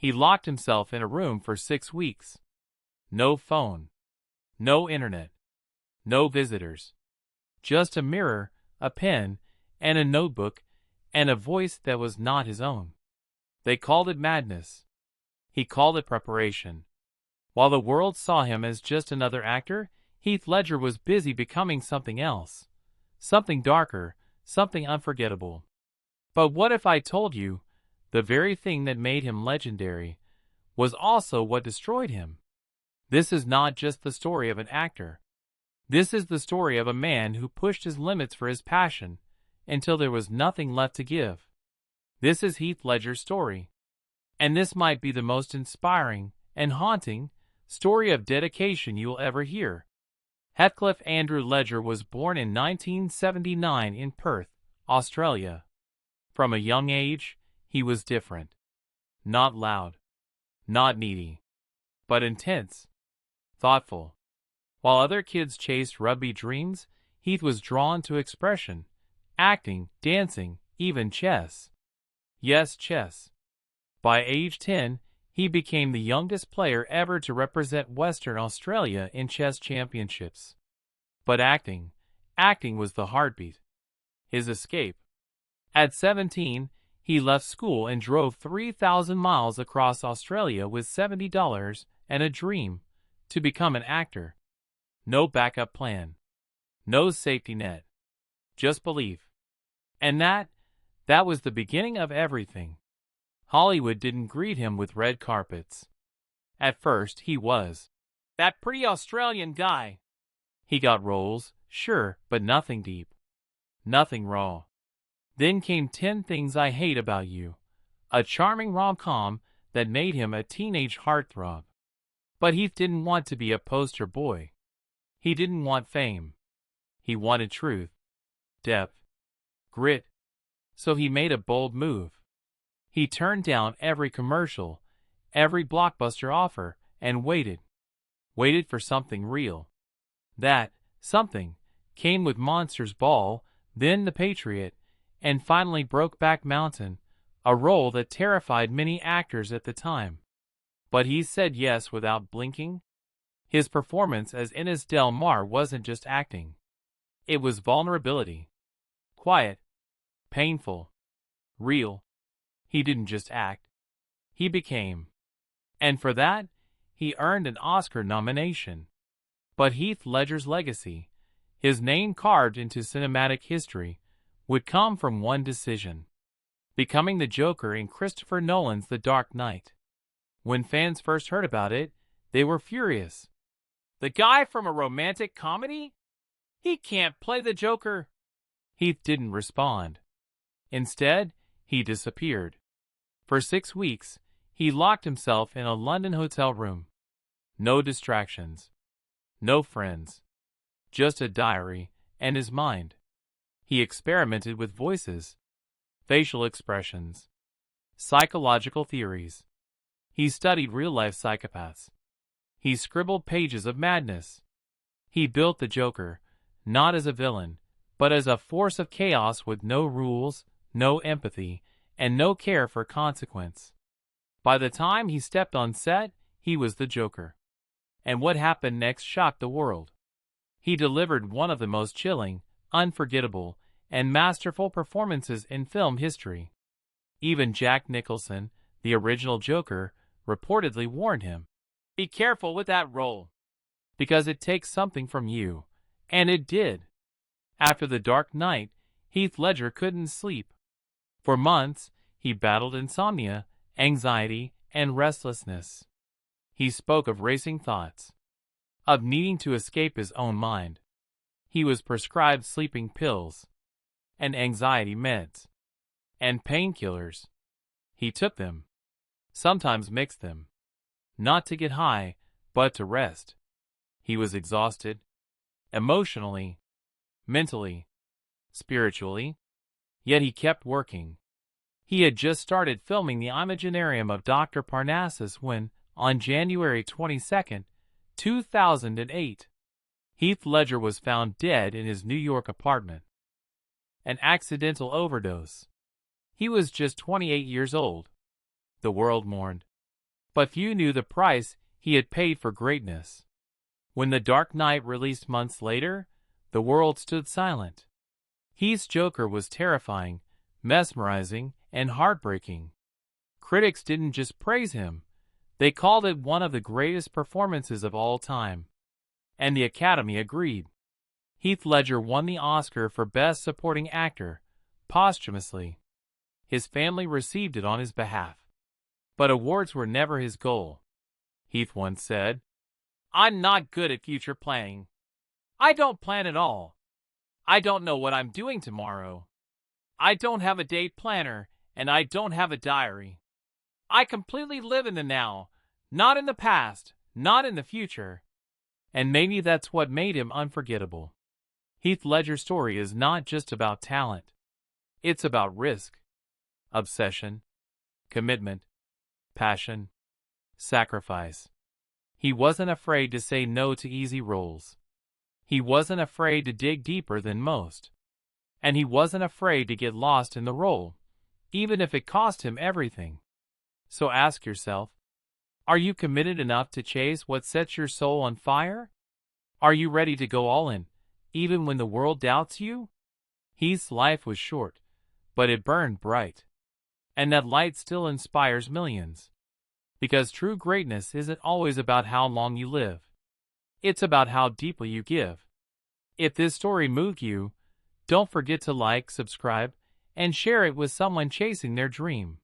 He locked himself in a room for 6 weeks. No phone. No internet. No visitors. Just a mirror, a pen, and a notebook, and a voice that was not his own. They called it madness. He called it preparation. While the world saw him as just another actor, Heath Ledger was busy becoming something else. Something darker, something unforgettable. But what if I told you, the very thing that made him legendary was also what destroyed him? This is not just the story of an actor. This is the story of a man who pushed his limits for his passion until there was nothing left to give. This is Heath Ledger's story. And this might be the most inspiring and haunting story of dedication you'll ever hear. Heathcliff Andrew Ledger was born in 1979 in Perth, Australia. From a young age, he was different. Not loud, not needy, but intense, thoughtful. While other kids chased rugby dreams, Heath was drawn to expression, acting, dancing, even chess. Yes, chess. By age 10, he became the youngest player ever to represent Western Australia in chess championships. But acting was the heartbeat. His escape. At 17, he left school and drove 3,000 miles across Australia with $70 and a dream to become an actor. No backup plan. No safety net. Just belief. And that was the beginning of everything. Hollywood didn't greet him with red carpets. At first, he was that pretty Australian guy. He got roles, sure, but nothing deep. Nothing raw. Then came 10 Things I Hate About You, a charming rom-com that made him a teenage heartthrob. But Heath didn't want to be a poster boy. He didn't want fame. He wanted truth, depth, grit. So he made a bold move. He turned down every commercial, every blockbuster offer, and waited. Waited for something real. That something came with Monsters Ball, then The Patriot, and finally Brokeback Mountain, a role that terrified many actors at the time. But he said yes without blinking. His performance as Inez Del Mar wasn't just acting. It was vulnerability. Quiet. Painful. Real. He didn't just act. He became. And for that, he earned an Oscar nomination. But Heath Ledger's legacy, his name carved into cinematic history, would come from one decision: becoming the Joker in Christopher Nolan's The Dark Knight. When fans first heard about it, they were furious. The guy from a romantic comedy? He can't play the Joker. Heath didn't respond. Instead, he disappeared. For 6 weeks, he locked himself in a London hotel room. No distractions. No friends. Just a diary and his mind. He experimented with voices, facial expressions, psychological theories. He studied real-life psychopaths. He scribbled pages of madness. He built the Joker, not as a villain, but as a force of chaos with no rules, no empathy, and no care for consequence. By the time he stepped on set, he was the Joker. And what happened next shocked the world. He delivered one of the most chilling, unforgettable, and masterful performances in film history. Even Jack Nicholson, the original Joker, reportedly warned him, "Be careful with that role, because it takes something from you." And it did. After The Dark Knight, Heath Ledger couldn't sleep. For months, he battled insomnia, anxiety, and restlessness. He spoke of racing thoughts, of needing to escape his own mind. He was prescribed sleeping pills, and anxiety meds, and painkillers. He took them, sometimes mixed them, not to get high, but to rest. He was exhausted, emotionally, mentally, spiritually, yet he kept working. He had just started filming the Imaginarium of Dr. Parnassus when, on January 22, 2008, Heath Ledger was found dead in his New York apartment. An accidental overdose. He was just 28 years old. The world mourned. but few knew the price he had paid for greatness. When The Dark Knight released months later, the world stood silent. Heath's Joker was terrifying, mesmerizing, and heartbreaking. Critics didn't just praise him, they called it one of the greatest performances of all time. And the Academy agreed. Heath Ledger won the Oscar for Best Supporting Actor, posthumously. His family received it on his behalf. But awards were never his goal. Heath once said, "I'm not good at future planning. I don't plan at all. I don't know what I'm doing tomorrow. I don't have a date planner, and I don't have a diary. I completely live in the now, not in the past, not in the future." And maybe that's what made him unforgettable. Heath Ledger's story is not just about talent. It's about risk, obsession, commitment, passion, sacrifice. He wasn't afraid to say no to easy roles. He wasn't afraid to dig deeper than most. And he wasn't afraid to get lost in the role, even if it cost him everything. So ask yourself, are you committed enough to chase what sets your soul on fire? Are you ready to go all in, even when the world doubts you? Heath's life was short, but it burned bright. And that light still inspires millions. Because true greatness isn't always about how long you live. It's about how deeply you give. If this story moved you, don't forget to like, subscribe, and share it with someone chasing their dream.